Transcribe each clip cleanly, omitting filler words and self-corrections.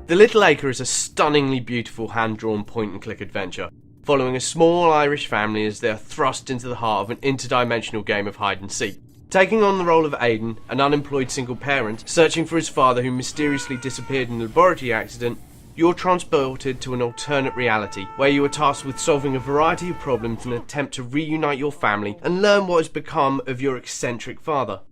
The Little Acre is a stunningly beautiful hand-drawn point-and-click adventure, following a small Irish family as they are thrust into the heart of an interdimensional game of hide-and-seek. Taking on the role of Aidan, an unemployed single parent, searching for his father who mysteriously disappeared in a laboratory accident, you're transported to an alternate reality, where you are tasked with solving a variety of problems in an attempt to reunite your family and learn what has become of your eccentric father.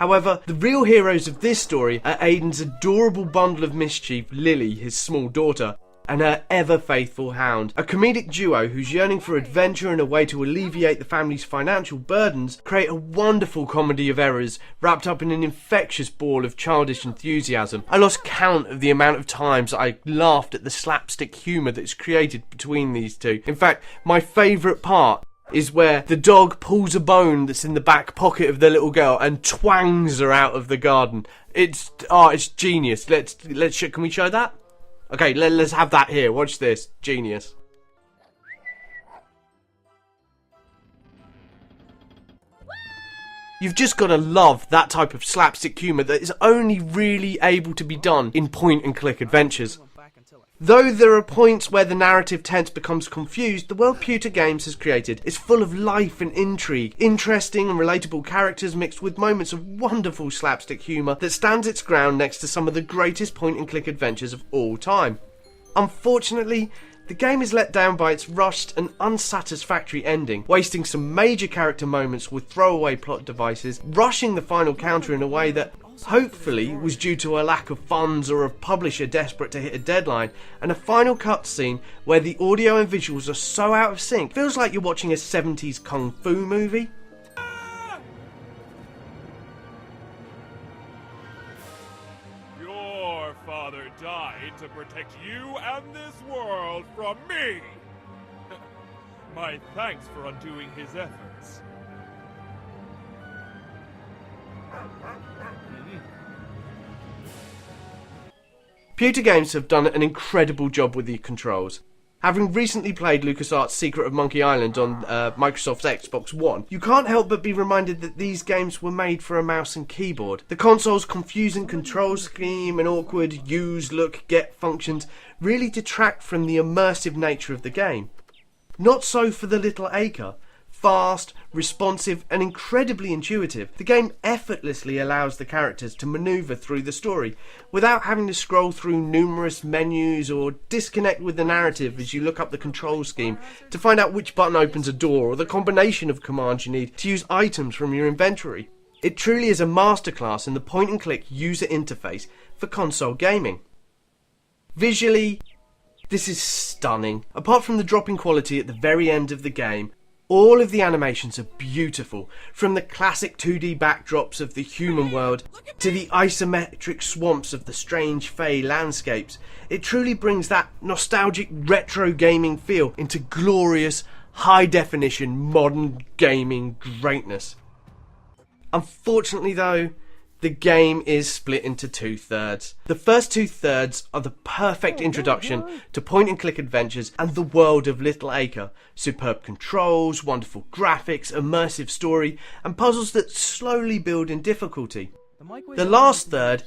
However, the real heroes of this story are Aidan's adorable bundle of mischief, Lily, his small daughter, and her ever-faithful hound, a comedic duo whose yearning for adventure and a way to alleviate the family's financial burdens create a wonderful comedy of errors wrapped up in an infectious ball of childish enthusiasm. I lost count of the amount of times I laughed at the slapstick humour that's created between these two. In fact, my favourite part is where the dog pulls a bone that's in the back pocket of the little girl and twangs her out of the garden. It's genius. Can we show that? Okay, let's have that here. Watch this. Genius. You've just got to love that type of slapstick humour that is only really able to be done in point-and-click adventures. Though there are points where the narrative tense becomes confused, the world Pewter Games has created is full of life and intrigue, interesting and relatable characters mixed with moments of wonderful slapstick humour that stands its ground next to some of the greatest point-and-click adventures of all time. Unfortunately, the game is let down by its rushed and unsatisfactory ending, wasting some major character moments with throwaway plot devices, rushing the final counter in a way that hopefully was due to a lack of funds or a publisher desperate to hit a deadline, and a final cutscene where the audio and visuals are so out of sync, feels like you're watching a 70s kung fu movie. Your father died to protect you and this world from me. My thanks for undoing his efforts. Pewter Games have done an incredible job with the controls. Having recently played LucasArts' Secret of Monkey Island on Microsoft's Xbox One, you can't help but be reminded that these games were made for a mouse and keyboard. The console's confusing control scheme and awkward use, look, get functions really detract from the immersive nature of the game. Not so for the Little Acre. Fast, responsive and incredibly intuitive, the game effortlessly allows the characters to maneuver through the story without having to scroll through numerous menus or disconnect with the narrative as you look up the control scheme to find out which button opens a door or the combination of commands you need to use items from your inventory. It truly is a masterclass in the point-and-click user interface for console gaming. Visually, this is stunning. Apart from the drop in quality at the very end of the game, all of the animations are beautiful, from the classic 2D backdrops of the human world to the isometric swamps of the strange Fey landscapes. It truly brings that nostalgic retro gaming feel into glorious, high-definition modern gaming greatness. Unfortunately though, the game is split into two-thirds. The first two-thirds are the perfect introduction to point-and-click adventures and the world of Little Acre. Superb controls, wonderful graphics, immersive story, and puzzles that slowly build in difficulty. The last third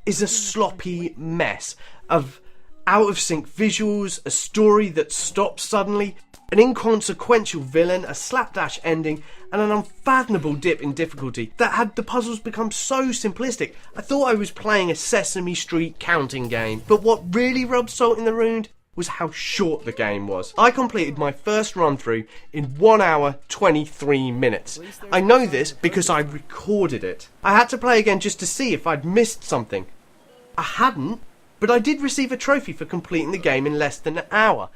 is a sloppy mess of out-of-sync visuals, a story that stops suddenly, an inconsequential villain, a slapdash ending, and an unfathomable dip in difficulty that had the puzzles become so simplistic I thought I was playing a Sesame Street counting game. But what really rubbed salt in the wound was how short the game was. I completed my first run through in 1 hour 23 minutes. I know this because I recorded it. I had to play again just to see if I'd missed something. I hadn't, but I did receive a trophy for completing the game in less than an hour.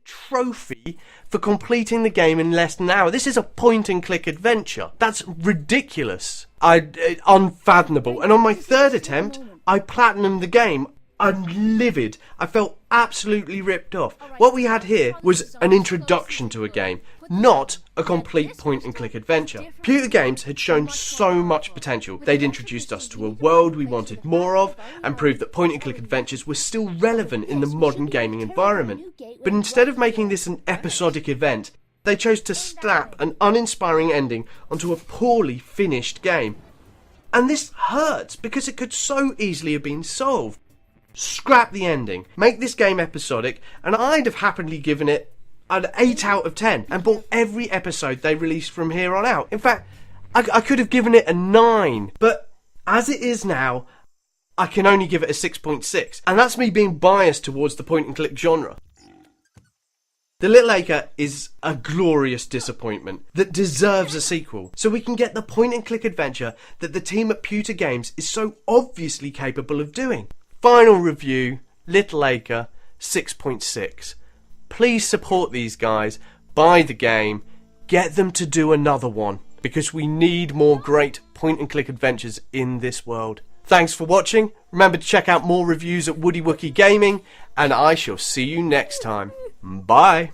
Trophy for completing the game in less than an hour. This is a point-and-click adventure. That's ridiculous. Unfathomable. And on my third attempt, I platinumed the game. I'm livid. I felt absolutely ripped off. What we had here was an introduction to a game, not a complete point-and-click adventure. Pewter Games had shown so much potential. They'd introduced us to a world we wanted more of and proved that point-and-click adventures were still relevant in the modern gaming environment. But instead of making this an episodic event, they chose to slap an uninspiring ending onto a poorly finished game. And this hurts because it could so easily have been solved. Scrap the ending, make this game episodic, and I'd have happily given it an 8 out of 10 and bought every episode they released from here on out. In fact, I could have given it a 9, but as it is now, I can only give it a 6.6, and that's me being biased towards the point and click genre. The Little Acre is a glorious disappointment that deserves a sequel, so we can get the point and click adventure that the team at Pewter Games is so obviously capable of doing. Final review, Little Acre, 6.6. Please support these guys, buy the game, get them to do another one, because we need more great point and click adventures in this world. Thanks for watching, remember to check out more reviews at Woody Wookie Gaming, and I shall see you next time. Bye!